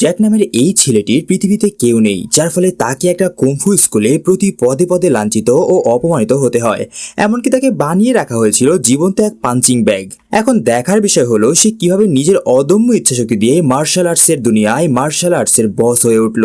Jack নামের এই ছেলেটির পৃথিবীতে কেউ নেই, যার ফলে তাকে একটা কুংফু স্কুলে প্রতি পদে পদে লাঞ্ছিত ও অপমানিত হতে হয়। এমনকি তাকে বানিয়ে রাখা হয়েছিল জীবন্ত এক পাঞ্চিং ব্যাগ। এখন দেখার বিষয় হলো সে কিভাবে নিজের অদম্য ইচ্ছাশক্তি দিয়ে মার্শাল আর্টসের দুনিয়ায় মার্শাল আর্টসের বস হয়ে উঠল,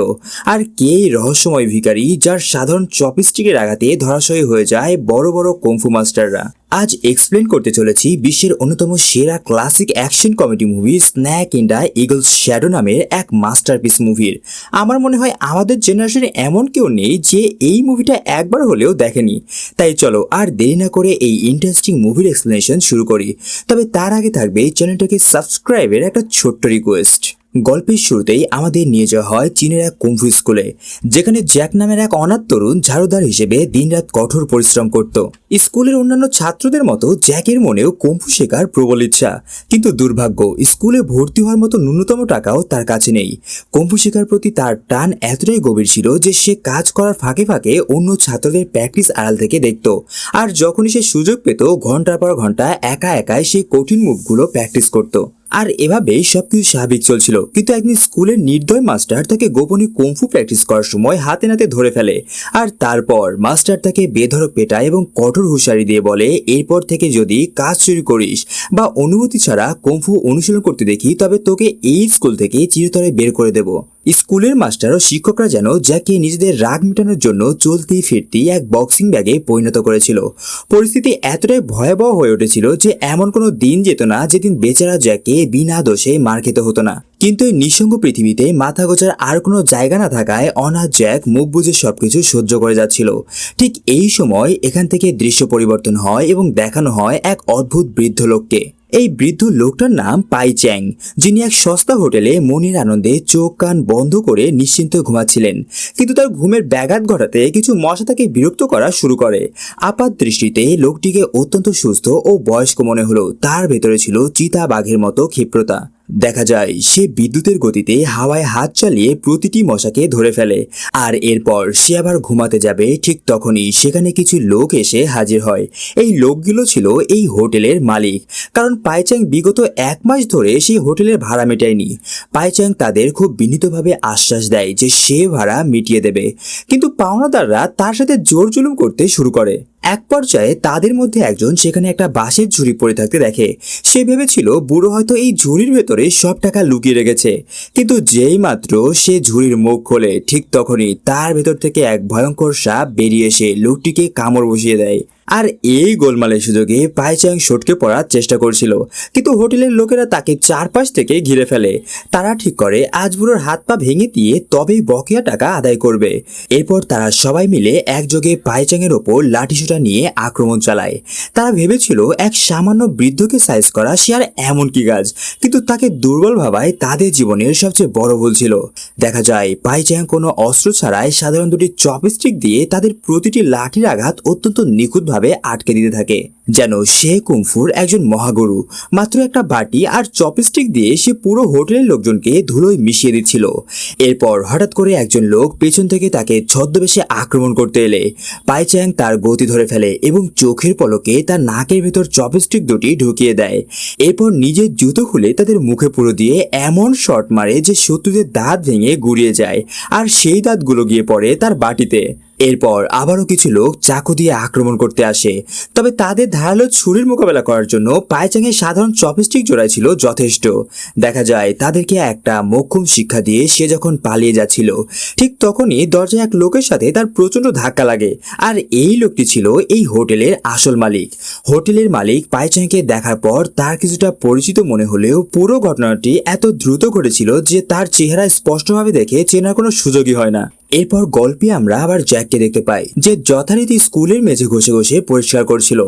আর কে এই রহস্যময় ভিখারি যার সাধারণ চপস্টিকের আঘাতে ধরাশয়ী হয়ে যায় বড় বড় কুংফু মাস্টাররা। আজ এক্সপ্লেন করতে চলেছি বিশ্বের অন্যতম সেরা classic action comedy movie snack in the eagle's shadow নামের এক মাস্টারপিস মুভির। আমার মনে হয় আমাদের জেনারেশনে এমন কেউ নেই যে এই মুভিটা একবার হলেও দেখেনি। তাই চলো আর দেরি না করে এই ইন্টারেস্টিং মুভির এক্সপ্লেনেশন শুরু করি। তবে তার আগে থাকবে চ্যানেলটাকে সাবস্ক্রাইবের একটা ছোট্ট রিকোয়েস্ট। গল্পের শুরুতেই আমাদের নিয়ে যাওয়া হয় চীনের এক কুংফু স্কুলে, যেখানে জ্যাক নামের এক অনাথ তরুণ ঝাড়ুদার হিসেবে দিনরাত কঠোর পরিশ্রম করত। স্কুলের অন্যান্য ছাত্রদের মতো জ্যাকের মনেও কুংফু শেখার প্রবল ইচ্ছা, কিন্তু দুর্ভাগ্য স্কুলে ভর্তি হওয়ার মতো ন্যূনতম টাকাও তার কাছে নেই। কুংফু শেখার প্রতি তার টান এতটাই গভীর ছিল যে সে কাজ করার ফাঁকে ফাঁকে অন্য ছাত্রদের প্র্যাকটিস আড়াল থেকে দেখত, আর যখনই সে সুযোগ পেত ঘন্টার পর ঘন্টা একা একাই সেই কঠিন মুভগুলো প্র্যাকটিস করত। আর এভাবেই সবকিছু স্বাভাবিক চলছিল, কিন্তু একদিন স্কুলের নির্দয় মাস্টার তাকে গোপনে কুংফু প্র্যাকটিস করার সময় হাতে নাতে ধরে ফেলে। আর তারপর মাস্টার তাকে বেধড়ক পেটায় এবং কঠোর হুঁশিয়ারি দিয়ে বলে, এরপর থেকে যদি কাজ চুরি করিস বা অনুমতি ছাড়া কুংফু অনুশীলন করতে দেখি, তবে তোকে এই স্কুল থেকে চিরতরে বের করে দেব। স্কুলের মাস্টার ও শিক্ষকরা যেন জ্যাককে নিজেদের রাগ মেটানোর জন্য চলতি ফিরতি এক বক্সিং ব্যাগে পরিণত করেছিল। পরিস্থিতি এতটাই ভয়াবহ হয়ে উঠেছিল যে এমন কোনো দিন যেত না যেদিন বেচারা জ্যাককে বিনা দোষে মার খেতে হতো না। কিন্তু এই নিঃসঙ্গ পৃথিবীতে মাথা গোজার আর কোনো জায়গা না থাকায় অনাথ জ্যাক মুখ বুঝে সবকিছু সহ্য করে যাচ্ছিল। ঠিক এই সময় এখান থেকে দৃশ্য পরিবর্তন হয় এবং দেখানো হয় এক অদ্ভুত বৃদ্ধ লোককে। এই বৃদ্ধ লোকটার নাম পাই চ্যাং, যিনি এক সস্তা হোটেলে মনের আনন্দে চোখ কান বন্ধ করে নিশ্চিন্ত ঘুমাচ্ছিলেন। কিন্তু তার ঘুমের ব্যাঘাত ঘটাতে কিছু মশা তাকে বিরক্ত করা শুরু করে। আপাত দৃষ্টিতে লোকটিকে অত্যন্ত সুস্থ ও বয়স্ক মনে হলো, তার ভেতরে ছিল চিতা বাঘের মতো ক্ষিপ্রতা। দেখা যায় সে বিদ্যুতের গতিতে হাওয়ায় হাত চালিয়ে প্রতিটি মশাকে ধরে ফেলে। আর এরপর সে আবার ঘুমাতে যাবে, ঠিক তখনই সেখানে কিছু লোক এসে হাজির হয়। এই লোকগুলো ছিল এই হোটেলের মালিক, কারণ পাইচ্যাং বিগত 1 মাস ধরে সেই হোটেলের ভাড়া মেটায়নি। পাইচ্যাং তাদের খুব বিনীতভাবে আশ্বাস দেয় যে সে ভাড়া মিটিয়ে দেবে, কিন্তু পাওনাদাররা তার সাথে জোর জুলুম করতে শুরু করে। এক পর্যায়ে তাদের মধ্যে একজন সেখানে একটা বাঁশের ঝুড়ি পড়ে থাকতে দেখে। সে ভেবেছিল বুড়ো হয়তো এই ঝুড়ির ভেতরে সব টাকা লুকিয়ে রেখেছে, কিন্তু যেই মাত্র সে ঝুড়ির মুখ খোলে, ঠিক তখনই তার ভেতর থেকে এক ভয়ঙ্কর সাপ বেরিয়ে এসে লোকটিকে কামড় বসিয়ে দেয়। আর এই গোলমালের সুযোগে পাইচ্যাং সটকে পড়ার চেষ্টা করছিল, কিন্তু হোটেলের লোকেরা তাকে চারপাশ থেকে ঘিরে ফেলে। তারা ঠিক করে আজ বুড়োর হাত পা ভেঙে দিয়ে তবেই বকেয়া টাকা আদায় করবে। এরপর তারা সবাই মিলে একযোগে পাইচ্যাংয়ের ওপর লাঠিসোঁটা নিয়ে আক্রমণ চালায়। তারা ভেবেছিল এক সামান্য বৃদ্ধকে সাইজ করা সে আর এমন কি কাজ, কিন্তু তাকে দুর্বল ভাবায় তাদের জীবনের সবচেয়ে বড় ভুল ছিল। দেখা যায় পাইচ্যাং কোনো অস্ত্র ছাড়াই সাধারণ দুটি চপস্টিক দিয়ে তাদের প্রতিটি লাঠির আঘাত অত্যন্ত নিখুঁতভাবে আটকে দিতে থাকে, যেন সে কুংফুর একজন মহাগুরু। মাত্র একটা বাটি আর চপস্টিক দিয়ে সে পুরো হোটেলের লোকজনকে ধুলোয় মিশিয়ে দিচ্ছিল। এরপর হঠাৎ করে একজন লোক পেছন থেকে তাকে ছদ্মবেশে আক্রমণ করতে এলে পাইচ্যাং তার গতি ধরে ফেলে এবং চোখের পলকে তার নাকের ভেতর চপস্টিক দুটি ঢুকিয়ে দেয়। এরপর নিজের জুতো খুলে তাদের মুখে পুরো দিয়ে এমন শট মারে যে শত্রুদের দাঁত ভেঙে গুড়িয়ে যায়, আর সেই দাঁতগুলো গিয়ে পড়ে তার বাটিতে। এরপর আবারও কিছু লোক চাকু দিয়ে আক্রমণ করতে আসে, তবে তাদের ধারালো ছুরির মোকাবেলা করার জন্য পাইচ্যাংয়ের সাধারণ চপস্টিক জোড়াই ছিল যথেষ্ট। দেখা যায় তাদেরকে একটা মোক্ষম শিক্ষা দিয়ে সে যখন পালিয়ে যাচ্ছিল, ঠিক তখনই দরজায় এক লোকের সাথে তার প্রচন্ড ধাক্কা লাগে। আর এই লোকটি ছিল এই হোটেলের আসল মালিক। হোটেলের মালিক পাইচ্যাংকে দেখার পর তার কিছুটা পরিচিত মনে হলেও পুরো ঘটনাটি এত দ্রুত ঘটেছিল যে তার চেহারা স্পষ্টভাবে দেখে চেনার কোনো সুযোগই হয় না। এরপর গল্পে আমরা আবার জ্যাককে দেখতে পাই, যে যথারীতি স্কুলের মেঝে ঘষে ঘষে পরিষ্কার করছিল।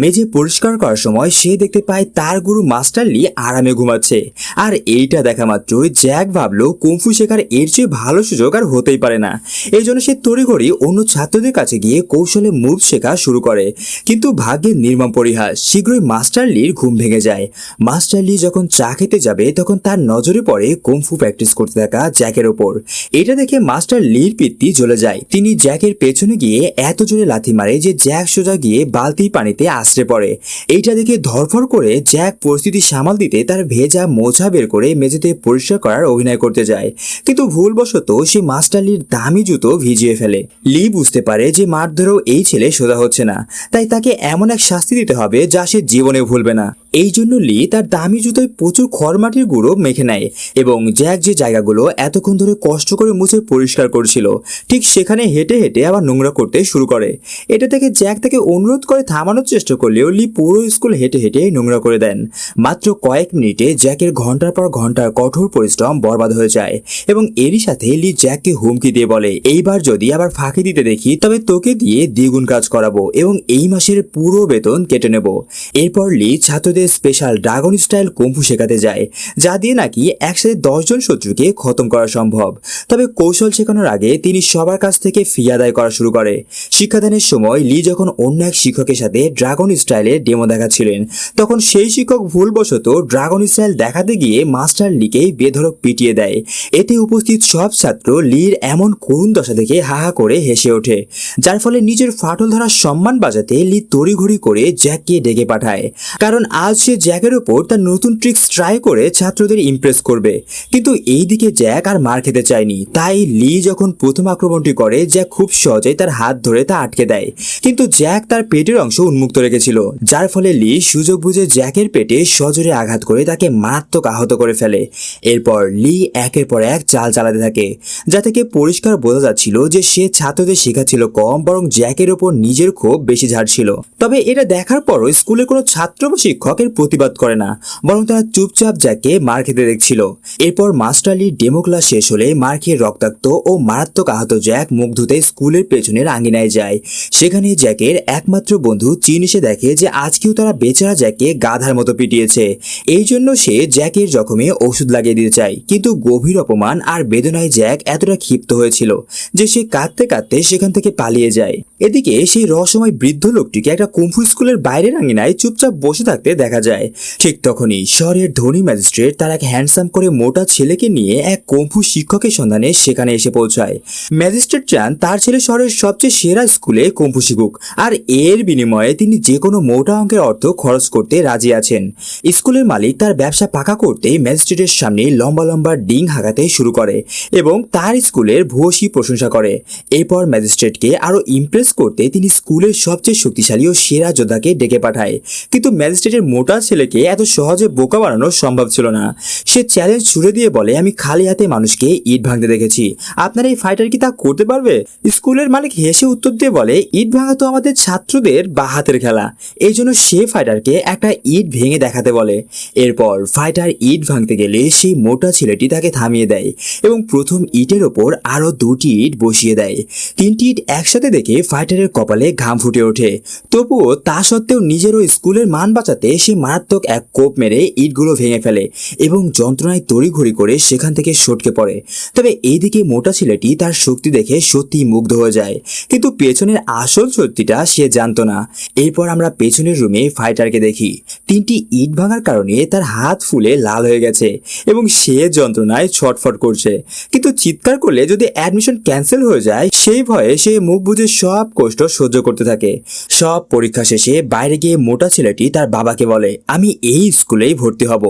মেঝে পরিষ্কার করার সময় সে দেখতে পায় তার গুরু মাস্টার লি আরামে ঘুমাচ্ছে। আর এইটা দেখা মাত্রই জ্যাক ভাবলো কুংফু শেখার এর চেয়ে ভালো সুযোগ আর হতেই পারে না। এই জন্য সে তড়িঘড়ি অন্য ছাত্রদের কাছে গিয়ে কৌশলে মুভ শেখা শুরু করে। কিন্তু ভাগ্যের নির্মম পরিহাস, শীঘ্রই মাস্টার লির ঘুম ভেঙে যায়। মাস্টার লি যখন চা খেতে যাবে তখন তার নজরে পড়ে কুংফু প্র্যাকটিস করতে থাকা জ্যাকের ওপর। এটা দেখে মাস্টার লি লির পিত্তি জ্বলে যায়। তিনি জ্যাকের পেছনে গিয়ে এত জোরে লাথি মারে যে জ্যাক সোজা গিয়ে বালতির পানিতে আছড়ে পড়ে। এইটা দেখে ধরফর করে জ্যাক পরিস্থিতি সামাল দিতে তার ভেজা মোছা বের করে মেঝেতে পরিষ্কার করার অভিনয় করতে যায়, কিন্তু ভুলবশত সে মাস্টার লির দামি জুতো ভিজিয়ে ফেলে। লি বুঝতে পারে যে মারধরেও এই ছেলে সোজা হচ্ছে না, তাই তাকে এমন এক শাস্তি দিতে হবে যা সে জীবনে ভুলবে না। এই জন্য লি তার দামি জুতোয় প্রচুর খড়মাটির গুঁড়ো মেখে নেয় এবং জ্যাক যে জায়গাগুলো এতক্ষণ ধরে কষ্ট করে মুছে পরিষ্কার করছিল ঠিক সেখানে হেঁটে হেঁটে আবার নোংরা করতে শুরু করে। এটা থেকে জ্যাক তাকে অনুরোধ করে থামানোর চেষ্টা করলেও লি পুরো স্কুল হেঁটে হেঁটে নোংরা করে দেন। মাত্র কয়েক মিনিটে জ্যাকের ঘন্টার পর ঘন্টার কঠোর পরিশ্রম বরবাদ হয়ে যায় এবং এরই সাথে লি জ্যাককে হুমকি দিয়ে বলে, এইবার যদি আবার ফাঁকি দিতে দেখি তবে তোকে দিয়ে দ্বিগুণ কাজ করাবো এবং এই মাসের পুরো বেতন কেটে নেব। এরপর লি ছাত্রদের স্পেশাল ড্রাগন স্টাইল কুম্ফু শেখাতে যায়, যা দিয়ে নাকি একসাথে 10 জন শত্রুকে খতম করা সম্ভব। তবে কৌশল শেখানোর আগে তিনি সবার কাছ থেকে ফি আদায় করা শুরু করে। শিক্ষাদানের সময় লি যখন অন্য এক শিক্ষকের সাথে ড্রাগন স্টাইলের ডেমো দেখাচ্ছিলেন, তখন সেই শিক্ষক ভুলবশত ড্রাগন স্টাইল দেখাতে গিয়ে মাস্টার লিকেই বেধড়ক পিটিয়ে দেয়। এতে উপস্থিত সব ছাত্র লির এমন করুণ দশা দেখে হাহা করে হেসে ওঠে, যার ফলে নিজের ফাটল ধরার সম্মান বাঁচাতে লি তড়িঘড়ি করে জ্যাককে ডেকে পাঠায়, কারণ আজ সে জ্যাকের ওপর তার নতুন ট্রিক্স ট্রাই করে ছাত্রদের ইমপ্রেস করবে। কিন্তু এই দিকে জ্যাক আর মার খেতে চায়নি, তাই লি যখন প্রথম আক্রমণটি করে জ্যাক খুব সহজেই তার হাত ধরে তা আটকে দেয়, কিন্তু জ্যাক তার পেটের অংশ উন্মুক্ত রেখেছিল, যার ফলে লি সুযোগ বুঝে জ্যাকের পেটে সজোরে আঘাত করে তাকে মারাত্মক আহত করে ফেলে। এরপর লি একের পর এক চাল চালাতে থাকে, যা থেকে পরিষ্কার বোঝা যাচ্ছিল যে সে ছাত্রদের শেখাচ্ছিল কম, বরং জ্যাকের ওপর নিজের ক্ষোভ বেশি ঝাড়ছিল। তবে এটা দেখার পরও স্কুলের কোনো ছাত্র বা শিক্ষকের প্রতিবাদ করে না, বরং তারা চুপচাপ জ্যাককে মার খেতে দেখছিল। এরপর মাস্টার লির ডেমো ক্লাস শেষ হলে মার খেয়ে রক্তাক্ত ও মারাত্মক আহত জ্যাক মুখ ধুতে স্কুলের পেছনের আঙ্গিনায় যায়। সেখানে জ্যাকের একমাত্র বন্ধু চিন এসে দেখে যে আজকেও তারা বেচারা জ্যাককে গাধার মতো পিটিয়েছে। এই জন্য সে জ্যাকের জখমে ওষুধ লাগিয়ে দিতে চায়, কিন্তু গভীর অপমান আর বেদনায় জ্যাক এতটা ক্ষিপ্ত হয়েছিল যে সে কাঁদতে কাঁদতে সেখান থেকে পালিয়ে যায়। এদিকে সেই রহস্যময় বৃদ্ধ লোকটিকে একটা কুম্ফু স্কুলের বাইরের আঙ্গিনায় চুপচাপ বসে থাকতে দেখা যায়। ঠিক তখনই শহরের ধনী ম্যাজিস্ট্রেট তার এক হ্যান্ডসাম করে মোটা ছেলেকে নিয়ে এক কুম্ফু শিক্ষকের সন্ধানে সেখানে এসে পৌঁছায়। ম্যাজিস্ট্রেট চান তার ছেলে শহরের সবচেয়ে সেরা স্কুলে কুম্ফু শিখুক, আর এর বিনিময়ে তিনি যে কোনো মোটা অঙ্কের অর্থ খরচ করতে রাজি আছেন। স্কুলের মালিক তার ব্যবসা পাকা করতে ম্যাজিস্ট্রেটের সামনে লম্বা লম্বা ডিং হাঁকাতে শুরু করে এবং তার স্কুলের ভূয়সী প্রশংসা করে। এরপর ম্যাজিস্ট্রেটকে আরো ইমপ্রেস করতে তিনি স্কুলের সবচেয়ে শক্তিশালী ও সেরা যোদ্ধাকে ডেকে পাঠায়, কিন্তু ম্যাজিস্ট্রেটের মোটা ছেলেকে এত সহজে বোকা বানানো সম্ভব ছিল না। সে চ্যালেঞ্জ ছুড়ে দিয়ে বলে, আমি খালি হাতে মানুষকে ইট ভাঙতে দেখেছি, আপনার এই ফাইটার কি তা করতে পারবে? স্কুলের মালিক হেসে উত্তর দিয়ে বলে, ইট ভাঙা তো আমাদের ছাত্রদের বা হাতের খেলা। এই জন্য সে ফাইটারকে একটা ইট ভেঙে দেখাতে বলে। এরপর ফাইটার ইট ভাঙতে গেলে সেই মোটা ছেলেটি তাকে থামিয়ে দেয় এবং প্রথম ইটের ওপর আরো 2টি ইট বসিয়ে দেয়। 3টি ইট একসাথে দেখে ফাইটারের কপালে ঘাম ফুটে ওঠে। তবুও তা সত্ত্বেও নিজেরও স্কুলের মান বাঁচাতে সে মারাত্মক এক কোপ মেরে ইটগুলো ভেঙে ফেলে এবং যন্ত্রণায় তড়িঘড়ি করে সেখান থেকে সটকে পড়ে। তবে এইদিকে মোটা ছেলেটি তার শক্তি দেখে সত্যিই মুগ্ধ হয়ে যায়, কিন্তু পেছনের আসল সত্যিটা সে জানতো না। এরপর আমরা পেছনের রুমে ফাইটারকে দেখি। 3টি ইট ভাঙার কারণে তার হাত ফুলে লাল হয়ে গেছে এবং সে যন্ত্রণায় ছটফট করছে, কিন্তু চিৎকার করলে যদি অ্যাডমিশন ক্যান্সেল হয়ে যায় সেই ভয়ে সে মুখ বুজে সব কষ্ট সহ্য করতে থাকে। সব পরীক্ষা শেষে বাইরে গিয়ে মোটা ছেলেটি তার বাবাকে বলে, আমি এই স্কুলেই ভর্তি হব।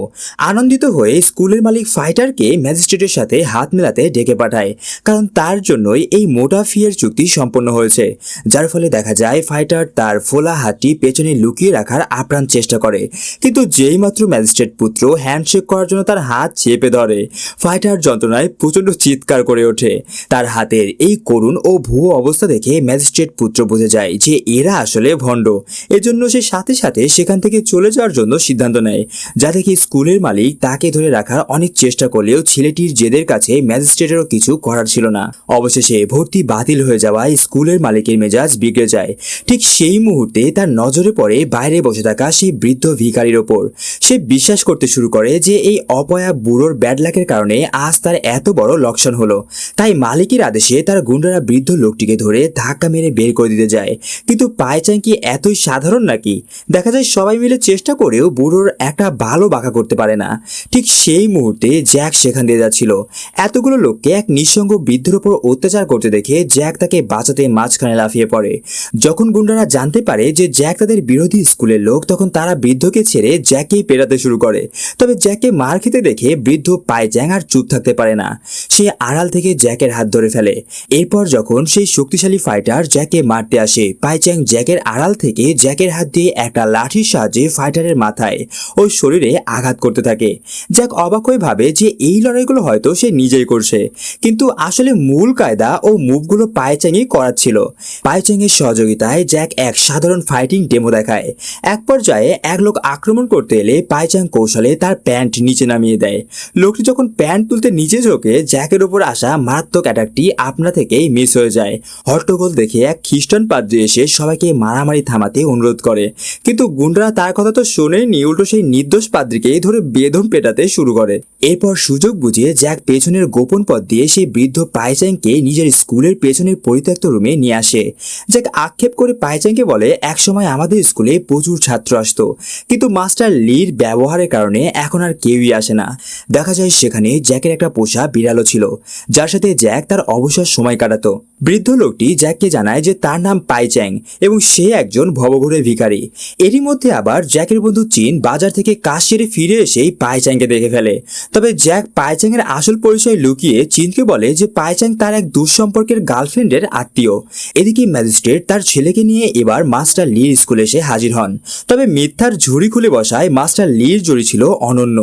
আনন্দিত হয়ে স্কুলের মালিক ফাইটারকে ম্যাজিস্ট্রেটের সাথে হাত মেলাতে ডেকে পাঠায়, কারণ তার জন্যই এই মোটা ফিয়ের চুক্তি সম্পন্ন হয়েছে। যার ফলে দেখা যায় ফাইটার তার ফোলা হাতটি পেছনে লুকিয়ে রাখার আপ্রাণ চেষ্টা করে, কিন্তু যেই মাত্র ম্যাজিস্ট্রেট পুত্র হ্যান্ডশেক করার জন্য তার হাত চেপে ধরে, ফাইটার যন্ত্রণায় প্রচন্ড চিৎকার করে ওঠে। তার হাতের এই করুণ ও ভুয়ো অবস্থা দেখে ম্যাজিস্ট্রেট পুত্র বুঝে যায় যে এরা আসলে ভণ্ড। এজন্য সে সাথে সাথে সেখান থেকে চলে যাওয়ার জন্য সিদ্ধান্ত নেয়, যা থেকে স্কুলের মালিক তাকে ধরে রাখার অনেক চেষ্টা করলেও ছেলেটির জেদের কাছে ম্যাজিস্ট্রেটেরও কিছু করার ছিল না। অবশেষে ভর্তি বাতিল হয়ে যাওয়ায় স্কুলের মালিকের মেজাজ বিগড়ে যায়। ঠিক সেই মুহূর্তে তার নজরে পড়ে বাইরে বসে থাকা সেই বৃদ্ধ ভিখারির ওপর। সে বিশ্বাস করতে শুরু করে যে এই অপয়া বুড়োর ব্যাড লাকের কারণে আজ তার এত বড় লোকসান হলো। তাই মালিকের আদেশে তার গুন্ডারা বৃদ্ধ লোকটিকে ধরে ধাক্কা মেরে বের করে দিতে যায়, কিন্তু পায়চাং কি এতই সাধারণ নাকি? দেখা যায় সবাই মিলে চেষ্টা চেষ্টা করেও বুড়োর একটা ভালো বাঁকা করতে পারে না। ঠিক সেই মুহূর্তে জ্যাক সেখান দিয়ে যাচ্ছিল। এতগুলো লোককে এক নিঃসঙ্গ বৃদ্ধের উপর অত্যাচার করতে দেখে জ্যাক তাকে বাঁচাতে মাঝখানে লাফিয়ে পড়ে। যখন গুন্ডারা জানতে পারে যে জ্যাক তাদের বিরোধী স্কুলের লোক, তখন তারা বৃদ্ধকে ছেড়ে জ্যাককেই পেটাতে শুরু করে। তবে জ্যাককে মার খেতে দেখে বৃদ্ধ পাইচ্যাং আর চুপ থাকতে পারে না। সে আড়াল থেকে জ্যাকের হাত ধরে ফেলে। এরপর যখন সেই শক্তিশালী ফাইটার জ্যাককে মারতে আসে, পাইচ্যাং জ্যাকের আড়াল থেকে জ্যাকের হাত দিয়ে একটা লাঠির সাহায্যে ফাইটারের মাথায় ও শরীরে আঘাত করতে থাকে। জ্যাক অবাক হয়ে ভাবে যে এই লড়াইগুলো হয়তো সে নিজেই করছে, কিন্তু আসলে মূল কায়দা ও মুভগুলো পাইচ্যাংই করাচ্ছিল। পাইচ্যাংয়ের সহযোগিতায় জ্যাক এক সাধারণ ফাইটিং ডেমো দেখায়। এক পর্যায়ে এক লোক আক্রমণ করতে এলে পাইচ্যাং কৌশলে তার প্যান্ট নিচে নামিয়ে দেয়। লোকটি যখন প্যান্ট তুলতে নিচে ঝোঁকে, জ্যাকের উপর আসা মারাত্মক অ্যাটাকটি আপনা থেকেই মিস হয়ে যায়। হট্টগোল দেখে এক খ্রিস্টান পাদ্রী এসে সবাইকে মারামারি থামাতে অনুরোধ করে, কিন্তু গুন্ডারা তার কথা তো শোনেনি, উল্টো সেই নির্দোষ পাদ্রীকেই ধরে বেদম পেটাতে শুরু করে। এরপর সুযোগ বুঝিয়ে জ্যাক পেছনের গোপন পথ দিয়ে সেই বৃদ্ধ পাইচ্যাংকে নিজের স্কুলের পেছনের পরিত্যক্ত রুমে নিয়ে আসে। জ্যাক আক্ষেপ করে পাইচ্যাংকে বলে, একসময় আমাদের স্কুলে প্রচুর ছাত্র আসতো, কিন্তু মাস্টার লির ব্যবহারের কারণে এখন আর কেউই আসে না। দেখা যায় সেখানে জ্যাকের একটা পোষা বিড়ালও ছিল, যার সাথে জ্যাক তার অবসর সময় কাটাতো। বৃদ্ধ লোকটি জ্যাককে জানায় যে তার নাম পাইচ্যাং এবং সে একজন ভবঘুরে ভিখারি। এরই মধ্যে আবার জ্যাকের বন্ধু চিন বাজার থেকে কাজ সেরে ফিরে এসেই পাইচ্যাংকে দেখে ফেলে। তবে জ্যাক পাইচ্যাংয়ের আসল পরিচয় লুকিয়ে চিনকে বলে যে পাইচ্যাং তার এক দুঃসম্পর্কের গার্লফ্রেন্ডের আত্মীয়। এদিকে ম্যাজিস্ট্রেট তার ছেলেকে নিয়ে এবার মাস্টার লির স্কুলে এসে হাজির হন। তবে মিথ্যার ঝুড়ি খুলে বসায় মাস্টার লির জড়ি ছিল অনন্য।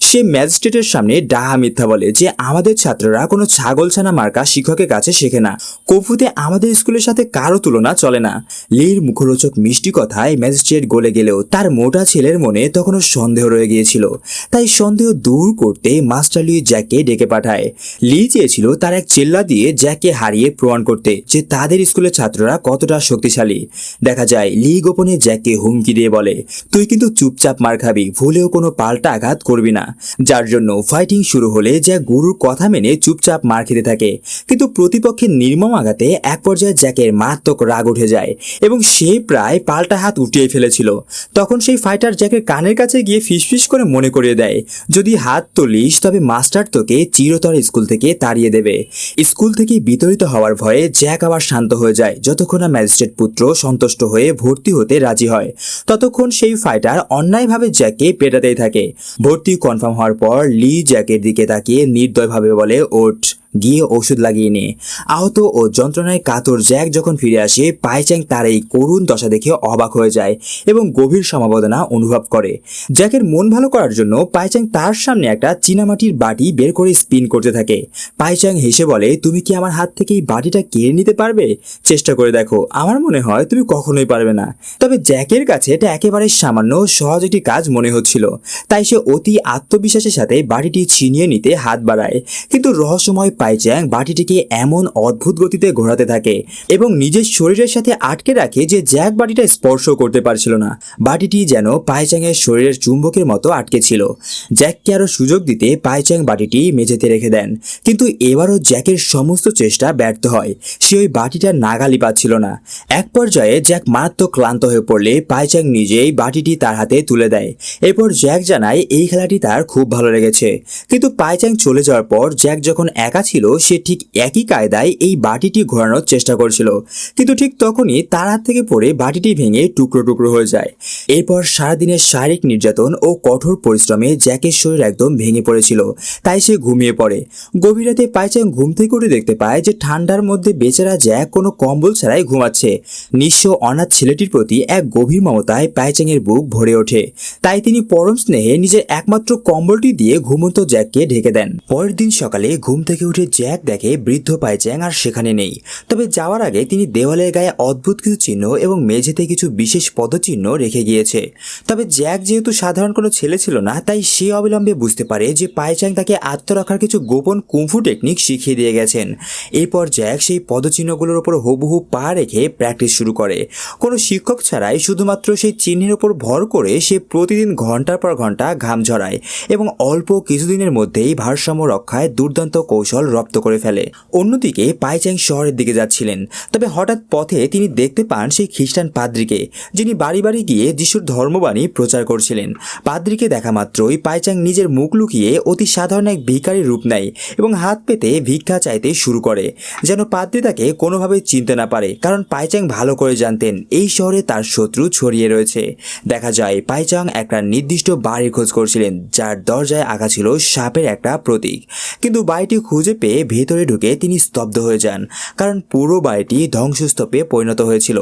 সে ম্যাজিস্ট্রেটের সামনে ডাহা মিথ্যা বলে যে আমাদের ছাত্ররা কোনো ছাগলছানা মার্কা শিক্ষকের কাছে শেখে না, কফুতে আমাদের স্কুলের সাথে কারো তুলনা চলে না। লির মুখরোচক মিষ্টি কথায় ম্যাজিস্ট্রেট গলে গেলেও তার মোটা ছেলের মনে তখনও সন্দেহ রয়ে গিয়েছিল। তাই সন্দেহ দূর করতে মাস্টার লি জ্যাককে ডেকে পাঠায়। লি চেয়েছিল তার এক চেল্লা দিয়ে জ্যাককে হারিয়ে প্রমাণ করতে যে তাদের স্কুলের ছাত্ররা কতটা শক্তিশালী। দেখা যায় লি গোপনে জ্যাককে হুমকি দিয়ে বলে, তুই কিন্তু চুপচাপ মার খাবি, ভুলেও কোনো পাল্টা আঘাত করবি না। যার জন্য ফাইটিং শুরু হলে জ্যাক গুরুর কথা মেনে চুপচাপ মার খেতে থাকে। কিন্তু প্রতিপক্ষের নির্মম আঘাতে এক পর্যায়ে জ্যাকের মারাত্মক রাগ উঠে যায় এবং সে প্রায় পাল্টা হাত উঠিয়ে ফেলেছিল। তখন সেই ফাইটার জ্যাকের কানের কাছে গিয়ে ফিসফিস করে মনে করিয়ে দেয়, যদি হাত তুলিস তবে মাস্টার তোকে চিরতর স্কুল থেকে তাড়িয়ে দেবে। স্কুল থেকে বিতরিত হওয়ার ভয়ে জ্যাক আবার শান্ত হয়ে যায়। যতক্ষণ না ম্যাজিস্ট্রেট পুত্র সন্তুষ্ট হয়ে ভর্তি হতে রাজি হয়, ততক্ষণ সেই ফাইটার অন্যায়ভাবে জ্যাককে পেটাতেই থাকে। ভর্তি কনফার্ম হওয়ার পর লি জ্যাকের দিকে তাকিয়ে নির্দয়ভাবে বলে, ওঠ, গিয়ে ওষুধ লাগিয়ে নে। আহত ও যন্ত্রণায় কাতর জ্যাক যখন ফিরে আসে, পাইচ্যাং তার এই করুণ দশা দেখে অবাক হয়ে যায় এবং গভীর সমবেদনা অনুভব করে। জ্যাকের মন ভালো করার জন্য পাইচ্যাং তার সামনে একটা চীনামাটির বাটি বের করে স্পিন করতে থাকে। পাইচ্যাং হেসে বলে, তুমি কি আমার হাত থেকে এই বাটিটা কেড়ে নিতে পারবে? চেষ্টা করে দেখো, আমার মনে হয় তুমি কখনোই পারবে না। তবে জ্যাকের কাছে এটা একেবারে সামান্য সহজ একটি কাজ মনে হচ্ছিল, তাই সে অতি আত্মবিশ্বাসের সাথে বাটিটি ছিনিয়ে নিতে হাত বাড়ায়। কিন্তু রহস্যময় পাইচ্যাং বাটিটিকে এমন অদ্ভুত গতিতে ঘোরাতে থাকে এবং নিজের শরীরের সাথে আটকে রাখে যে জ্যাক বাটিটা স্পর্শ করতে পারছিল না। বাটিটি যেন পাইচ্যাংয়ের শরীরের চুম্বকের মতো আটকে ছিল। জ্যাককে আরো সুযোগ দিতে পাইচ্যাং বাটিটি মেঝেতে রেখে দেন, কিন্তু এবারও জ্যাকের সমস্ত চেষ্টা ব্যর্থ হয়। সে ওই বাটিটার নাগালি পাচ্ছিল না। এক পর্যায়ে জ্যাক মারাত্মক ক্লান্ত হয়ে পড়লে পাইচ্যাং নিজেই বাটিটি তার হাতে তুলে দেয়। এরপর জ্যাক জানায় এই খেলাটি তার খুব ভালো লেগেছে। কিন্তু পাইচ্যাং চলে যাওয়ার পর জ্যাক যখন একা ছিল, সে ঠিক একই কায়দায় এই বাটিটি ঘোরানোর চেষ্টা করছিল, কিন্তু ঠিক তখনই তার হাত থেকে পড়ে বাটিটি ভেঙে টুকরো টুকরো হয়ে যায়। এরপর সারাদিনের শারীরিক নির্যাতন ও কঠোর পরিশ্রমে জ্যাকের শরীর একদম ভেঙে পড়েছিল, তাই সে ঘুমিয়ে পড়ে। গভীর রাতে পাইচ্যাং ঘুম থেকে উঠে দেখতে পায় যে ঠান্ডার মধ্যে বেচারা জ্যাক কোনো কম্বল ছাড়াই ঘুমাচ্ছে। নিঃস্ব অনাথ ছেলেটির প্রতি এক গভীর মমতায় পাইচ্যাংয়ের বুক ভরে ওঠে। তাই তিনি পরম স্নেহে নিজের একমাত্র কম্বলটি দিয়ে ঘুমন্ত জ্যাককে ঢেকে দেন। পরের দিন সকালে ঘুম থেকে উঠে জ্যাক দেখে বৃদ্ধ পাইচ্যাং আর সেখানে নেই। তবে যাওয়ার আগে তিনি দেওয়ালের গায়ে অদ্ভুত কিছু চিহ্ন এবং মেঝেতে কিছু বিশেষ পদচিহ্ন রেখে গিয়েছে। তবে জ্যাক যেহেতু সাধারণ কোনো ছেলে ছিল না, তাই সে অবিলম্বে বুঝতে পারে যে পাইচ্যাং তাকে আত্মরক্ষার কিছু গোপন কুংফু টেকনিক শিখিয়ে দিয়ে গেছেন। এরপর জ্যাক সেই পদচিহ্নগুলোর উপর হুবহু পা রেখে প্র্যাকটিস শুরু করে। কোনো শিক্ষক ছাড়াই শুধুমাত্র সেই চিহ্নের উপর ভর করে সে প্রতিদিন ঘন্টার পর ঘন্টা ঘাম ঝরায় এবং অল্প কিছুদিনের মধ্যেই ভারসাম্য রক্ষায় দুর্দান্ত কৌশল রপ্ত করে ফেলে। অন্যদিকে পাইচ্যাং শহরের দিকে যাচ্ছিলেন, তবে হঠাৎ পথে তিনি দেখতে পান সেই খ্রিস্টান পাদ্রীকে, যিনি বাড়ি বাড়ি গিয়ে যিশুর ধর্মবাণী প্রচার করছিলেন। পাদ্রীকে দেখা মাত্রই পাইচ্যাং নিজের মুখ লুকিয়ে অতি সাধারণ এক ভিখারির রূপ নেয় এবং হাত পেতে ভিক্ষা চাইতে শুরু করে, যেন পাদ্রী তাকে কোনোভাবেই চিনতে না পারে, কারণ পাইচ্যাং ভালো করে জানতেন এই শহরে তার শত্রু ছড়িয়ে রয়েছে। দেখা যায় পাইচ্যাং একটা নির্দিষ্ট বাড়ির খোঁজ করছিলেন, যার দরজায় আঁকা ছিল সাপের একটা প্রতীক। কিন্তু বাড়িটি খুঁজে পেয়ে ভেতরে ঢুকে তিনি স্তব্ধ হয়ে যান, কারণ পুরো বাড়িটি ধ্বংসস্তূপে পরিণত হয়েছিল।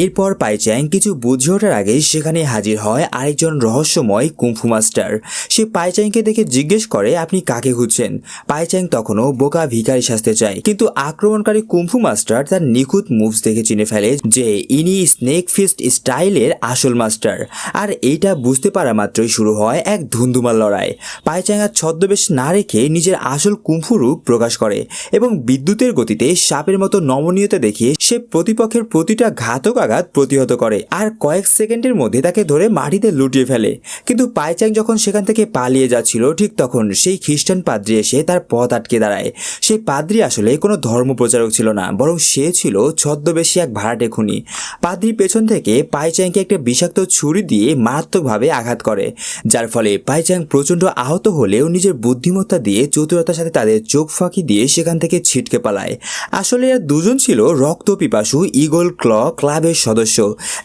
এরপর পাইচ্যাং কিছু বুঝে ওঠার আগেই সেখানে হাজির হয় আরেকজন রহস্যময় কুংফু মাস্টার। সে পাইচ্যাংকে দেখে জিজ্ঞেস করে, আপনি কাকে খুঁজছেন? পাইচ্যাং তখনও বোকা ভিখারি সাজতে চায়, কিন্তু আক্রমণকারী কুংফু মাস্টার তার নিখুঁত মুভস দেখে চিনে ফেলে যে ইনি স্নেক ফিস্ট স্টাইলের আসল মাস্টার। আর এইটা বুঝতে পারা মাত্রই শুরু হয় এক ধুন্ধুমার লড়াই। পাইচ্যাং আর ছদ্মবেশ না রেখে নিজের আসল কুংফু রূপ প্রকাশ করে এবং বিদ্যুতের গতিতে সাপের মতো নমনীয়তা দেখিয়ে সে প্রতিপক্ষের প্রতিটা ঘাতক আঘাত প্রতিহত করে আর কয়েক সেকেন্ডের মধ্যে তাকে ধরে মাটিতে লুটিয়ে ফেলে। কিন্তু পাইচ্যাং যখন সেখান থেকে পালিয়ে যাচ্ছিল, ঠিক তখন সেই খ্রিস্টান পাদ্রী এসে তার পথ আটকে দাঁড়ায়। সেই পাদ্রী আসলে কোনো ধর্মপ্রচারক ছিল না, বরং সে ছিল ছদ্মবেশী এক ভাড়াটে খুনি। পাদ্রী পেছন থেকে পাইচ্যাংকে একটা বিষাক্ত ছুরি দিয়ে মারাত্মকভাবে আঘাত করে, যার ফলে পাইচ্যাং প্রচণ্ড আহত হলেও নিজের বুদ্ধিমত্তা দিয়ে চতুরতার সাথে তাদের চোখ ফাঁকি দিয়ে সেখান থেকে ছিটকে পালায়। আসলে এরা দুজন ছিল রক্ত পিপাসু ঈগল ক্ল ক্লাবের সদস্য,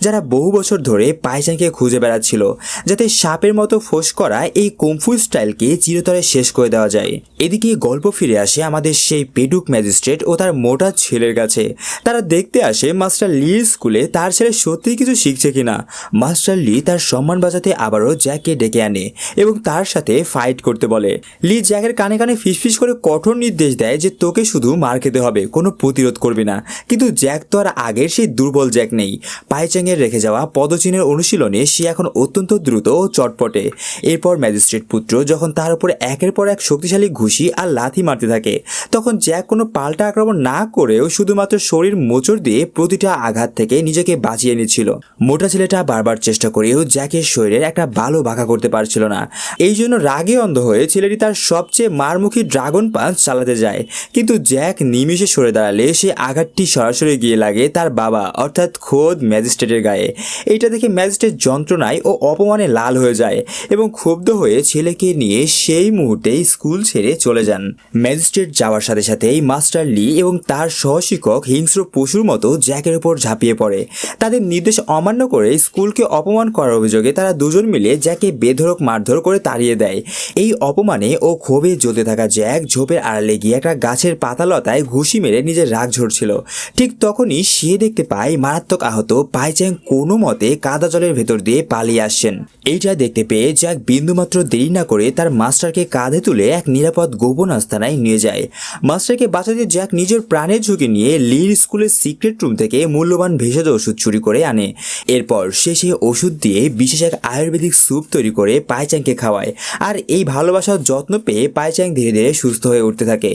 যারা বহু বছর ধরে পাইচ্যাংকে খুঁজে বেড়াচ্ছিল, যাতে সাপের মতো ফোঁস করা এই কুংফু স্টাইলকে চিরতরে শেষ করে দেওয়া যায়। এদিকে গল্প ফিরে আসে আমাদের সেই পেডুক ম্যাজিস্ট্রেট ও তার মোটা ছেলের কাছে। তারা দেখতে আসে মাস্টার লির স্কুলে তার ছেলে সত্যিই কিছু শিখছে কিনা। মাস্টার লি তার সম্মান বাঁচাতে আবারও জ্যাককে ডেকে আনে এবং তার সাথে ফাইট করতে বলে। লি জ্যাকের কানে কানে ফিসফিস করে কঠোর নির্দেশ দেয় যে তোকে শুধু মার খেতে হবে, কোনো প্রতিরোধ করবি না। কিন্তু জ্যাক তো আর আগের সেই দুর্বল জ্যাক নেই। পাইচ্যাংয়ের রেখে যাওয়া পদচিহ্নের অনুশীলনে সে এখন অত্যন্ত দ্রুত ও চটপটে। এরপর ম্যাজিস্ট্রেট পুত্র যখন তার উপর একের পর এক শক্তিশালী ঘুষি আর লাথি মারতে থাকে, তখন জ্যাক কোনো পাল্টা আক্রমণ না করেও শুধুমাত্র শরীর মোচড় দিয়ে প্রতিটা আঘাত থেকে নিজেকে বাঁচিয়ে নিচ্ছিল। মোটা ছেলেটা বারবার চেষ্টা করেও জ্যাকের শরীরের একটা ভালো বাঁকা করতে পারছিল না। এই জন্য রাগে অন্ধ হয়ে ছেলেটি তার সবচেয়ে মারমুখী ড্রাগন পাঞ্চ চালাতে যায়, কিন্তু জ্যাক নিমিষে সরে দাঁড়ালে সে আঘাতটি সরাসরি গিয়ে লাগে তার বাবা অর্থাৎ খোদ ম্যাজিস্ট্রেটের গায়ে। এইটা দেখে ম্যাজিস্ট্রেট যন্ত্রণায় ও অপমানে লাল হয়ে যায় এবং ক্ষুব্ধ হয়ে ছেলেকে নিয়ে সেই মুহূর্তেই স্কুল ছেড়ে চলে যান। ম্যাজিস্ট্রেট যাওয়ার সাথে সাথেই মাস্টার লি এবং তার সহশিক্ষক হিংস্র পশুর মতো জ্যাকের উপর ঝাঁপিয়ে পড়ে। তাদের নির্দেশ অমান্য করে স্কুলকে অপমান করার অভিযোগে তারা দুজন মিলে জ্যাককে বেধড়ক মারধর করে তাড়িয়ে দেয়। এই অপমানে ও ক্ষোভে জ্বলতে থাকা জ্যাক ঝোপের আড়ালে গিয়ে একটা গাছের পাতালতায় ঘুষি মেরে নিজের রাগ ঝরছিল। ঠিক তখনই সে দেখতে পায় মারাত্মক আহত পাইচ্যাং কোনো মতে কাদা জলের ভেতর দিয়ে পালিয়ে আসছেন। এইটা দেখতে পেয়ে জ্যাক বিন্দুমাত্র দেরি না করে তার মাস্টারকে কাঁধে তুলে এক নিরাপদ গোপন আস্তানায় নিয়ে যায়। মাস্টারকে বাঁচাতে জ্যাক নিজের প্রাণের ঝুঁকি নিয়ে লির স্কুলের সিক্রেট রুম থেকে মূল্যবান ভেষজ ওষুধ চুরি করে আনে। এরপর সে সেই ওষুধ দিয়ে বিশেষ এক আয়ুর্বেদিক স্যুপ তৈরি করে পাইচ্যাংকে খাওয়ায়। আর এই ভালোবাসার যত্ন পেয়ে পাইচ্যাং ধীরে ধীরে সুস্থ হয়ে উঠতে থাকে।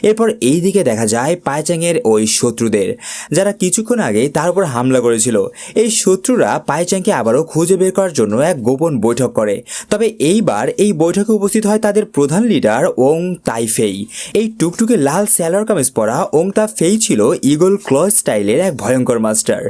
এরপর এই দিকে দেখা যায় পাইচ্যাংয়ের ওই শত্রুদের, যারা কিছুক্ষণ আগে তার উপর হামলা করেছিল। এই শত্রুরা পাইচ্যাংকে আবারও খুঁজে বের করার জন্য এক গোপন বৈঠক করে। তবে এইবার এই বৈঠকে উপস্থিত হয় তাদের প্রধান লিডার ওং তাইফেই। এই টুকটুকে লাল স্যালোয়ার কামিজ পরা ওং তাইফেই ছিল ঈগল ক্ল স্টাইলের এক ভয়ঙ্কর মাস্টার।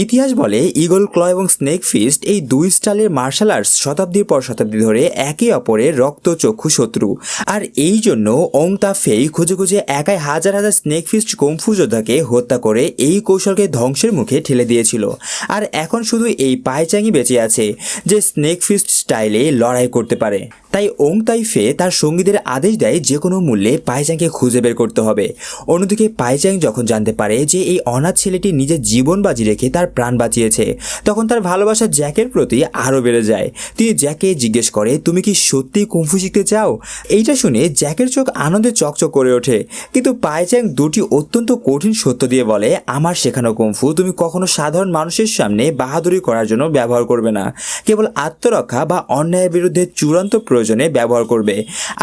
ইতিহাস বলে ঈগল ক্ল এবং স্নেক ফিস্ট এই দুই স্টাইলের মার্শাল আর্টস শতাব্দীর পর শতাব্দী ধরে একে অপরের রক্তচক্ষু শত্রু। আর এই জন্য ওং তাইফেই খুঁজে খুঁজে একাই হাজার হাজার স্নেক ফিস্ট কুংফু যোদ্ধাকে হত্যা করে এই কৌশলকে ধ্বংসের মুখে ঠেলে দিয়েছিল। আর এখন শুধু এই পাইচ্যাংই বেঁচে আছে যে স্নেক ফিস্ট স্টাইলে লড়াই করতে পারে। তাই ওং তাইফে তার সঙ্গীদের আদেশ দেয় যে কোনো মূল্যে পাইচ্যাংকে খুঁজে বের করতে হবে। অন্যদিকে পাইচ্যাং যখন জানতে পারে যে এই অনাথ ছেলেটি নিজের জীবন বাজি রেখে তার প্রাণ বাঁচিয়েছে, তখন তার ভালোবাসা জ্যাকের প্রতি আরও বেড়ে যায়। তিনি জ্যাককে জিজ্ঞেস করে, তুমি কি সত্যি কুংফু শিখতে চাও? এইটা শুনে জ্যাকের চোখ আনন্দে চকচক করে ওঠে, কিন্তু পাইচ্যাং দুটি অত্যন্ত কঠিন সত্য দিয়ে বলে, আমার শেখানো কুংফু তুমি কখনো সাধারণ মানুষের সামনে বাহাদুরি করার জন্য ব্যবহার করবে না। কেবল আত্মরক্ষা বা অন্যায়ের বিরুদ্ধে চূড়ান্ত প্রয়োজন প্রয়োজনে ব্যবহার করবে।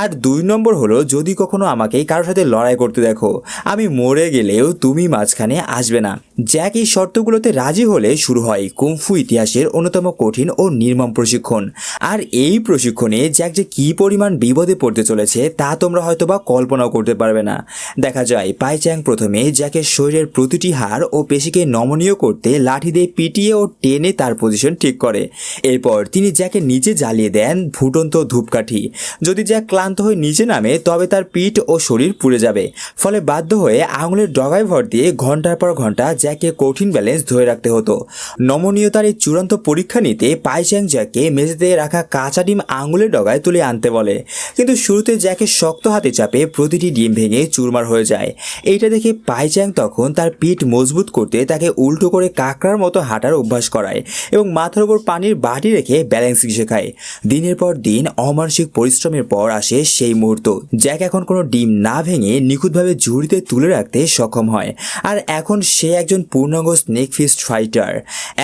আর 2 নম্বর হলো, যদি কখনো আমাকে কারোর সাথে লড়াই করতে দেখো, আমি মরে গেলেও তুমি মাঝখানে আসবে না। জ্যাক এই শর্তগুলোতে রাজি হলে শুরু হয় কুংফু ইতিহাসের অন্যতম কঠিন ও নির্মম প্রশিক্ষণ। আর এই প্রশিক্ষণে জ্যাক যে কী পরিমাণ বিপদে পড়তে চলেছে তা তোমরা হয়তোবা কল্পনাও করতে পারবে না। দেখা যায় পাই চ্যাং প্রথমে জ্যাকের শরীরের প্রতিটি হাড় ও পেশিকে নমনীয় করতে লাঠি দিয়ে পিটিয়ে ও টেনে তার পজিশন ঠিক করে। এরপর তিনি জ্যাকের নিচে জ্বালিয়ে দেন ফুটন্ত ধূপকাঠি। যদি জ্যাক ক্লান্ত হয়ে নিচে নামে তবে তার পিঠ ও শরীর পুড়ে যাবে। ফলে বাধ্য হয়ে আঙুলের ডগায় ভর দিয়ে ঘন্টার পর ঘন্টা জ্যাককে কঠিন ব্যালেন্স ধরে রাখতে হতো। নমনীয়তার এই চূড়ান্ত পরীক্ষা নিতে পাই চ্যাং জ্যাককে মেঝেতে রাখা কাঁচা ডিম আঙুলের ডগায় তুলে আনতে বলে। কিন্তু শুরুতে জ্যাকের শক্ত হাতে চাপে প্রতিটি ডিম ভেঙে চুরমার হয়ে যায়। এইটা দেখে পাই চ্যাং তখন তার পিঠ মজবুত করতে তাকে উল্টো করে কাঁকড়ার মতো হাঁটার অভ্যাস করায় এবং মাথার উপর পানির বাটি রেখে ব্যালেন্সিং শেখায়। দিনের পর দিন অমানসিক পরিশ্রমের পর আসে সেই মুহূর্ত। জ্যাক এখন কোনো ডিম না ভেঙে নিখুঁতভাবে ঝুড়িতে তুলে রাখতে সক্ষম হয়। আর এখন সে একজন পূর্ণাঙ্গ স্নেক ফিস্ট ফাইটার।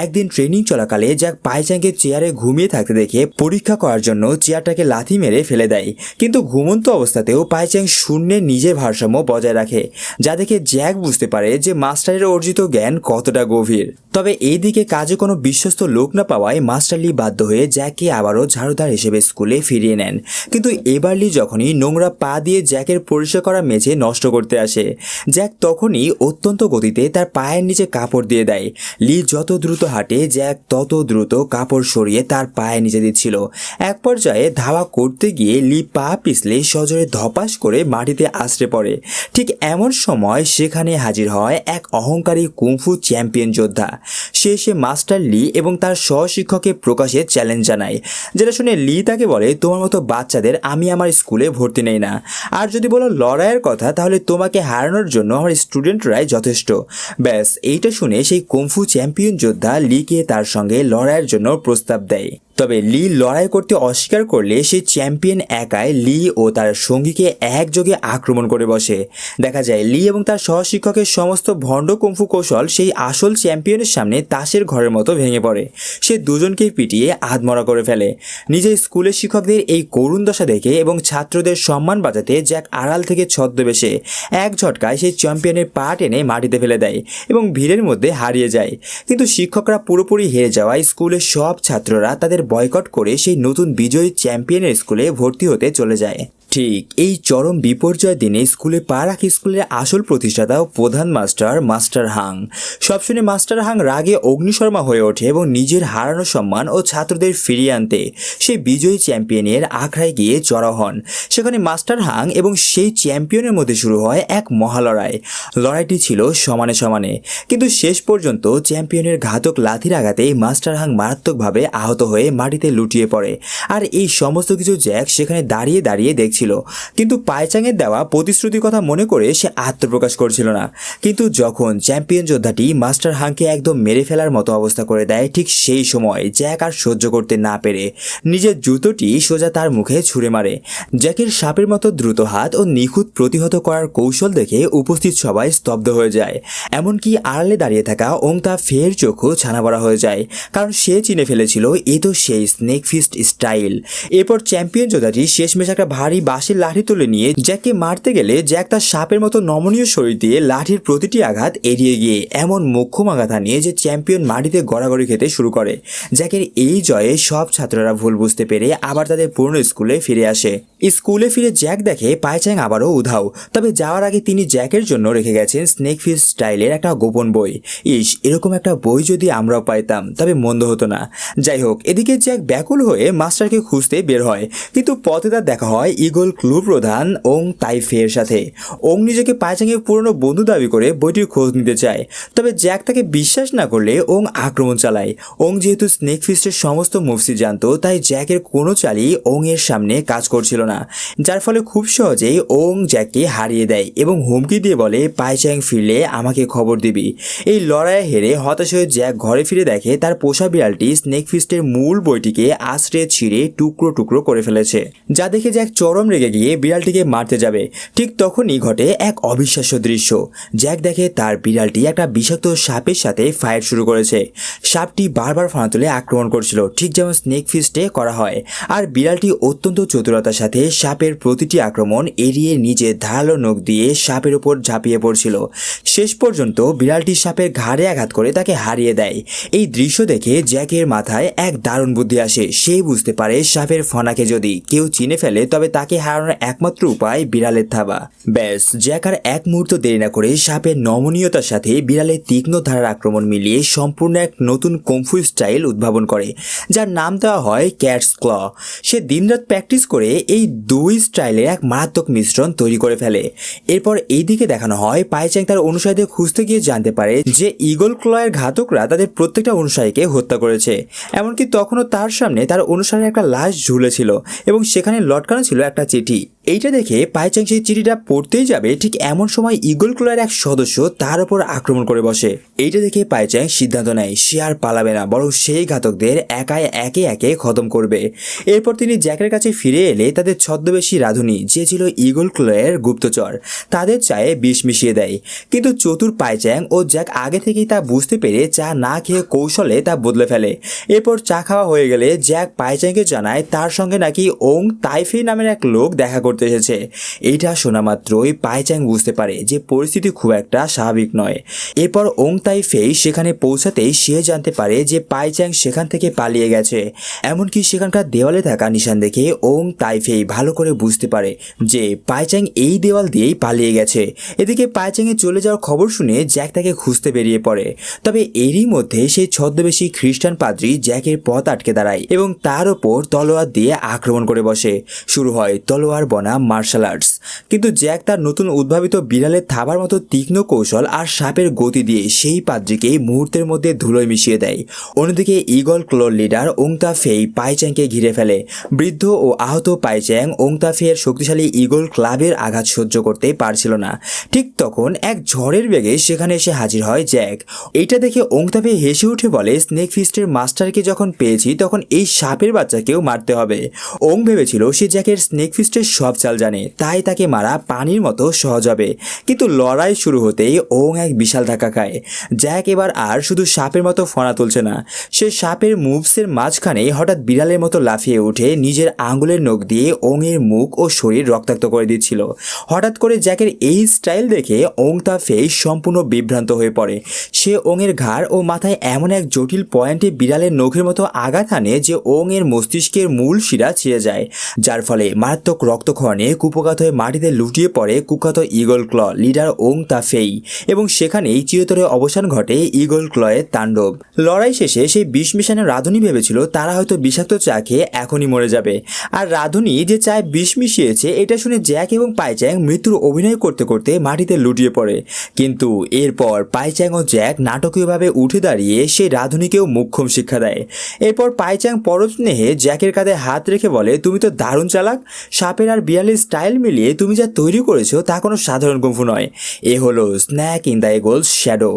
একদিন ট্রেনিং চলাকালে জ্যাক পাই চ্যাংকে চেয়ারে ঘুমিয়ে থাকতে দেখে পরীক্ষা করার জন্য চেয়ারটাকে লাথি মেরে ফেলে দেয়। কিন্তু ঘুমন্ত অবস্থাতেও পাই চ্যাং শূন্যে নিজের ভারসাম্য বজায় রাখে, যা দেখে জ্যাক বুঝতে পারে যে মাস্টারের অর্জিত জ্ঞান কতটা গভীর। তবে এই দিকে কাজে কোনো বিশ্বস্ত লোক না পাওয়ায় মাস্টার লি বাধ্য হয়ে জ্যাককে আবারও ঝাড়ুদার হিসেবে স্কুলে ফিরিয়ে নেন। কিন্তু এবার লি যখনই নোংরা পা দিয়ে জ্যাকের পরিষ্কার করা মেঝে নষ্ট করতে আসে, জ্যাক তখনই অত্যন্ত গতিতে তার পায়ের নিচে কাপড় দিয়ে দেয়। লি যত দ্রুত হাঁটে জ্যাক তত দ্রুত কাপড় সরিয়ে তার পায়ের নিচে দিচ্ছিল। এক পর্যায়ে ধাওয়া করতে গিয়ে লি পা পিছলে সজোরে ধপাস করে মাটিতে আছড়ে পড়ে। ঠিক এমন সময় সেখানে হাজির হয় এক অহংকারী কুংফু চ্যাম্পিয়ন যোদ্ধা। সে মাস্টার লি এবং তার সহশিক্ষককে প্রকাশ্যে চ্যালেঞ্জ জানায়, যেটা শুনে লি তাকে বলে, তোমার মতো বাচ্চাদের আমি আমার স্কুলে ভর্তি নেই না। আর যদি বলো লড়াইয়ের কথা, তাহলে তোমাকে হারানোর জন্য আমার স্টুডেন্টরাই যথেষ্ট। ব্যাস এইটা শুনে সেই কুংফু চ্যাম্পিয়ন যোদ্ধা লিকে তার সঙ্গে লড়াইয়ের জন্য প্রস্তাব দেয়। তবে লি লড়াই করতে অস্বীকার করলে সেই চ্যাম্পিয়ন একাই লি ও তার সঙ্গীকে একযোগে আক্রমণ করে বসে। দেখা যায় লি এবং তার সহশিক্ষকের সমস্ত ভণ্ড কুংফু কৌশল সেই আসল চ্যাম্পিয়নের সামনে তাসের ঘরের মতো ভেঙে পড়ে। সে দুজনকেই পিটিয়ে আধমরা করে ফেলে। নিজের স্কুলের শিক্ষকদের এই করুণ দশা দেখে এবং ছাত্রদের সম্মান বাঁচাতে জ্যাক আড়াল থেকে ছদ্মবেশে এক ঝটকায় সেই চ্যাম্পিয়নের পা টেনে মাটিতে ফেলে দেয় এবং ভিড়ের মধ্যে হারিয়ে যায়। কিন্তু শিক্ষকরা পুরোপুরি হেরে যাওয়ায় স্কুলের সব ছাত্ররা তাদের বয়কট করে সেই নতুন বিজয়ী চ্যাম্পিয়নের স্কুলে ভর্তি হতে চলে যায়। ঠিক এই চরম বিপর্যয় দিনে স্কুলে পা রাখি স্কুলের আসল প্রতিষ্ঠাতা ও প্রধান মাস্টার হাং। সব শুনে মাস্টার হাং রাগে অগ্নিশর্মা হয়ে ওঠে এবং নিজের হারানো সম্মান ও ছাত্রদের ফিরিয়ে আনতে সেই বিজয়ী চ্যাম্পিয়নের আখড়ায় গিয়ে চড়াও হন। সেখানে মাস্টার হাং এবং সেই চ্যাম্পিয়নের মধ্যে শুরু হয় এক মহালড়াই। লড়াইটি ছিল সমানে সমানে, কিন্তু শেষ পর্যন্ত চ্যাম্পিয়নের ঘাতক লাথির আঘাতে মাস্টার হাং মারাত্মকভাবে আহত হয়ে মাটিতে লুটিয়ে পড়ে। আর এই সমস্ত কিছু জ্যাক সেখানে দাঁড়িয়ে দাঁড়িয়ে দেখছিল। কিন্তু পাইচাংয়ের দেওয়া প্রতিশ্রুতির কথা মনে করে সে আত্মপ্রকাশ করছিল না। কিন্তু যখন চ্যাম্পিয়ন যোদ্ধাটি মাস্টার হাংকে একদম মেরে ফেলার মতো অবস্থা করে দেয়, ঠিক সেই সময় জ্যাক আর সহ্য করতে না পেরে নিজের জুতোটি সোজা তার মুখে ছুঁড়ে মারে। জ্যাকের সাপের মতো দ্রুত হাত ও নিখুঁত প্রতিহত করার কৌশল দেখে উপস্থিত সবাই স্তব্ধ হয়ে যায়। এমনকি আড়ালে দাঁড়িয়ে থাকা ওংতা ফের চোখও ছানাবড়া হয়ে যায়, কারণ সে চিনে ফেলেছিল এ তো সেই স্নেক ফিস্ট স্টাইল। এরপর চ্যাম্পিয়ন যোদ্ধাটি শেষমেশ একটা ভারী বাঁশের লাঠি তুলে নিয়ে জ্যাককে মারতে গেলে জ্যাক তার সাপের মতো নমনীয় শরীর দিয়ে লাঠির প্রতিটি আঘাত এড়িয়ে গিয়ে এমন মোক্ষম আঘাত আনিয়ে যে চ্যাম্পিয়ন মাটিতে গড়াগড়ি খেতে শুরু করে। জ্যাকের এই জয়ে সব ছাত্ররা ভুল বুঝতে পেরে আবার তাদের পুরনো স্কুলে ফিরে আসে। স্কুলে ফিরে জ্যাক দেখে পাইচাং আবারও উধাও। তবে যাওয়ার আগে তিনি জ্যাকের জন্য রেখে গেছেন স্নেক ফিস্ট স্টাইলের একটা গোপন বই। এরকম একটা বই যদি আমরাও পাইতাম তবে মন্দ হতো না। যাই হোক, এদিকে জ্যাক ব্যাকুল হয়ে মাস্টারকে খুঁজতে বের হয়, কিন্তু পথে তার দেখা হয় ইগল ক্লু প্রধান ওং তাইফের সাথে। ওং নিজেকে পাইচাংয়ের পুরনো বন্ধু দাবি করে বইটির খোঁজ নিতে চায়। তবে জ্যাক তাকে বিশ্বাস না করলে ওং আক্রমণ চালায়। ওং যেহেতু স্নেক ফিস্টের সমস্ত মুভসই জানতো, তাই জ্যাকের কোনো চালই ওং এর সামনে কাজ করছিল না, যার ফলে খুব সহজেই ওং জ্যাককে হারিয়ে দেয় এবং হুমকি দিয়ে বলে, পাইচাং ফিরলে আমাকে খবর দিবি। এই লড়াইয়ে হেরে হতাশ হয়ে জ্যাক ঘরে ফিরে দেখে তার পোষা বিড়ালটি স্নেক ফিস্টের মূল বইটিকে আশ্রে ছিঁড়ে টুকরো টুকরো করে ফেলেছে, যা দেখে জ্যাক চরম রেগে গিয়ে বিড়ালটিকে মারতে যাবে, ঠিক তখনই ঘটে এক অবিশ্বাস্য দৃশ্য। জ্যাক দেখে তার বিড়ালটি একটা বিষাক্ত সাপের সাথে ফাইট শুরু করেছে। সাপটি বারবার ফানা তুলে আক্রমণ করছিল, ঠিক যেমন স্নেক ফিস্টে করা হয়। আর বিড়ালটি অত্যন্ত চতুরতার সাথে সাপের প্রতিটি আক্রমণ এড়িয়ে নিজের ধারালো নখ দিয়ে সাপের উপর ঝাঁপিয়ে পড়ছিল। শেষ পর্যন্ত বিড়ালটি সাপের ঘাড়ে আঘাত করে তাকে হারিয়ে দেয়। এই দৃশ্য দেখে জ্যাকের মাথায় এক দারুণ বুদ্ধি আসে। সে বুঝতে পারে সাপের ফনাকে যদি কেউ চিনে ফেলে তবে তাকে হারানোর একমাত্র উপায় বিড়ালের থাবা। ব্যাস, জ্যাক আর এক মুহূর্ত দেরি না করে সাপের নমনীয়তার সাথে বিড়ালের তীক্ষ্ণ ধারার আক্রমণ মিলিয়ে সম্পূর্ণ এক নতুন কুংফু স্টাইল উদ্ভাবন করে, যার নাম দেওয়া হয় ক্যাটস ক্ল। সে দিনরাত প্র্যাকটিস করে এই দুই স্টাইলের এক মারাত্মক মিশ্রণ তৈরি করে ফেলে। এরপর এইদিকে দেখানো হয় পাইচ্যাং তার অনুসারীদের খুঁজতে গিয়ে জানতে পারে যে ঈগল ক্লয়ের ঘাতকরা তাদের প্রত্যেকটা অনুসারীকে হত্যা করেছে। এমনকি তখনও তার সামনে তার অনুসারীর একটা লাশ ঝুলেছিল এবং সেখানে লটকানো ছিল একটা চিঠি। এইটা দেখে পাইচ্যাং সেই চিঠিটা পড়তেই যাবে, ঠিক এমন সময় ঈগল ক্লয়ের এক সদস্য তার উপর আক্রমণ করে বসে। এইটা দেখে পাইচ্যাং সিদ্ধান্ত নেয় সে আর পালাবে না, বরং সেই ঘাতকদের একাই একে একে খতম করবে। এরপর তিনি জ্যাকের কাছে ফিরে এলে তাদের ছদ্মবেশী রাঁধুনি, যে ছিল ঈগল ক্লয়ের গুপ্তচর, তাদের চায়ে বিষ মিশিয়ে দেয়। কিন্তু চতুর পাইচ্যাং ও জ্যাক আগে থেকেই তা বুঝতে পেরে চা না খেয়ে কৌশলে তা বদলে ফেলে। এরপর চা খাওয়া হয়ে গেলে জ্যাক পাইচ্যাংকে জানায় তার সঙ্গে নাকি ওং তাইফে নামের এক লোক দেখা করতে এসেছে। এইটা শোনা মাত্রই পাইচ্যাং বুঝতে পারে যে পরিস্থিতি খুব একটা স্বাভাবিক নয়। এরপর ওং তাইফেই সেখানে পৌঁছাতেই সে জানতে পারে যে পাইচ্যাং সেখান থেকে পালিয়ে গেছে। এমনকি সেখানকার দেওয়ালে থাকা নিশান দেখে ওং তাইফেই ভালো করে বুঝতে পারে যে পাইচ্যাং এই দেওয়াল দিয়েই পালিয়ে গেছে। এদিকে পাইচ্যাংয়ের চলে যাওয়ার খবর শুনে জ্যাক তাকে খুঁজতে বেরিয়ে পড়ে। তবে এরই মধ্যে সেই ছদ্মবেশী খ্রিস্টান পাদ্রী জ্যাকের পথ আটকে দাঁড়ায় এবং তার ওপর তলোয়ার দিয়ে আক্রমণ করে বসে। শুরু হয় তলোয়ার বনাম মার্শাল আর্টস। কিন্তু জ্যাক তার নতুন উদ্ভাবিত বিড়ালের থাবার মতো তীক্ষ্ণ কৌশল আর সাপের গতি দিয়ে সেই পাদ্রীকে মুহূর্তের মধ্যে ধুলোয় মিশিয়ে দেয়। অন্যদিকে ঈগল ক্লর লিডার ওং তাফেই পাইচ্যাংকে ঘিরে ফেলে। বৃদ্ধ ও আহত পাইচ্যাং ওং তাফের শক্তিশালী ঈগল ক্লাবের আঘাত সহ্য করতে পারছিল না। ঠিক তখন এক ঝড়ের বেগে সেখানে এসে হাজির হয় জ্যাক। এইটা দেখে ওং তাফে হেসে উঠে বলে, স্নেক ফিস্টের মাস্টারকে যখন পেয়েছি তখন এই সাপের বাচ্চাকেও মারতে হবে। ওং ভেবেছিল সে জ্যাকের স্নেক ফিস্টের সব চাল জানে, তাই তাকে মারা পানির মতো সহজ হবে। কিন্তু লড়াই শুরু হতেই ওং এক বিশাল ধাক্কা খায়। জ্যাক এবার আর শুধু সাপের মতো ফনা তুলছে না, সে সাপের মুভসের মাঝখানে হঠাৎ বিড়ালের মতো লাফিয়ে উঠে নিজের আঙুলের নখ দিয়ে ওং এর মুখ ও শরীর রক্তাক্ত করে দিচ্ছিল। হঠাৎ করে জ্যাকের এই স্টাইল দেখে ওং তাফে সম্পূর্ণ বিভ্রান্ত হয়ে পড়ে। সে ওং এর ঘাড় ও মাথায় এমন এক জটিল পয়েন্টে বিড়ালের নখের মতো আঘাত হানে যে ওং এর মস্তিষ্কের মূল শিরা ছিঁড়ে যায়, যার ফলে মারাত্মক রক্তক্ষরণে কুপঘাত হয়ে মাটিতে লুটিয়ে পড়ে কুখ্যাত ঈগল ক্ল লিডার ওং তাফেই এবং সেখানেই চিরতরে অবসান ঘটে ঈগল ক্লয়ের তাণ্ডব। লড়াই শেষে সেই বিষ মিশানো রাঁধুনি ভেবেছিল তারা হয়তো বিষাক্ত চা খেয়ে এখনই মরে যাবে, আর রাঁধুনি যে চায় বিষ মিশিয়েছে এটা শুনে জ্যাক এবং পাইচ্যাং মৃত্যুর অভিনয় করতে করতে মাটিতে লুটিয়ে পড়ে। কিন্তু এরপর পাইচ্যাং ও জ্যাক নাটকীয়ভাবে উঠে দাঁড়িয়ে সেই রাঁধুনিকেও মোক্ষম শিক্ষা দেয়। এরপর পাইচ্যাং পরস্নেহে জ্যাকের কাঁধে হাত রেখে বলে, তুমি তো দারুণ চালাক, সাপের আর বিড়ালের স্টাইল মিলিয়ে তুমি যা তৈরি করেছো তা কোনো সাধারণ কুংফু নয়। এ হলো snake in the eagle's shadow.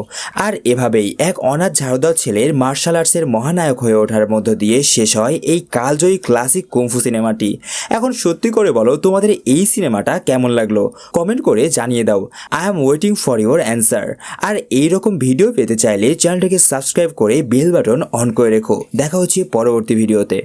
আর এভাবেই এক অনাথ ঝাড়ুদার ছেলের মার্শাল আর্টসের মহানায়ক হয়ে ওঠার মধ্য দিয়ে শেষ হয় এই কালজয়ী ক্লাসিক কুংফু সিনেমাটি। এখন সত্যি করে বলো তোমাদের এই সিনেমাটা কেমন লাগলো, কমেন্ট করে জানিয়ে দাও। I am waiting for your answer. আর এইরকম ভিডিও পেতে চাইলে চ্যানেলটাকে সাবস্ক্রাইব করে বেল বাটন অন করে রেখো। দেখা হচ্ছে পরবর্তী ভিডিওতে।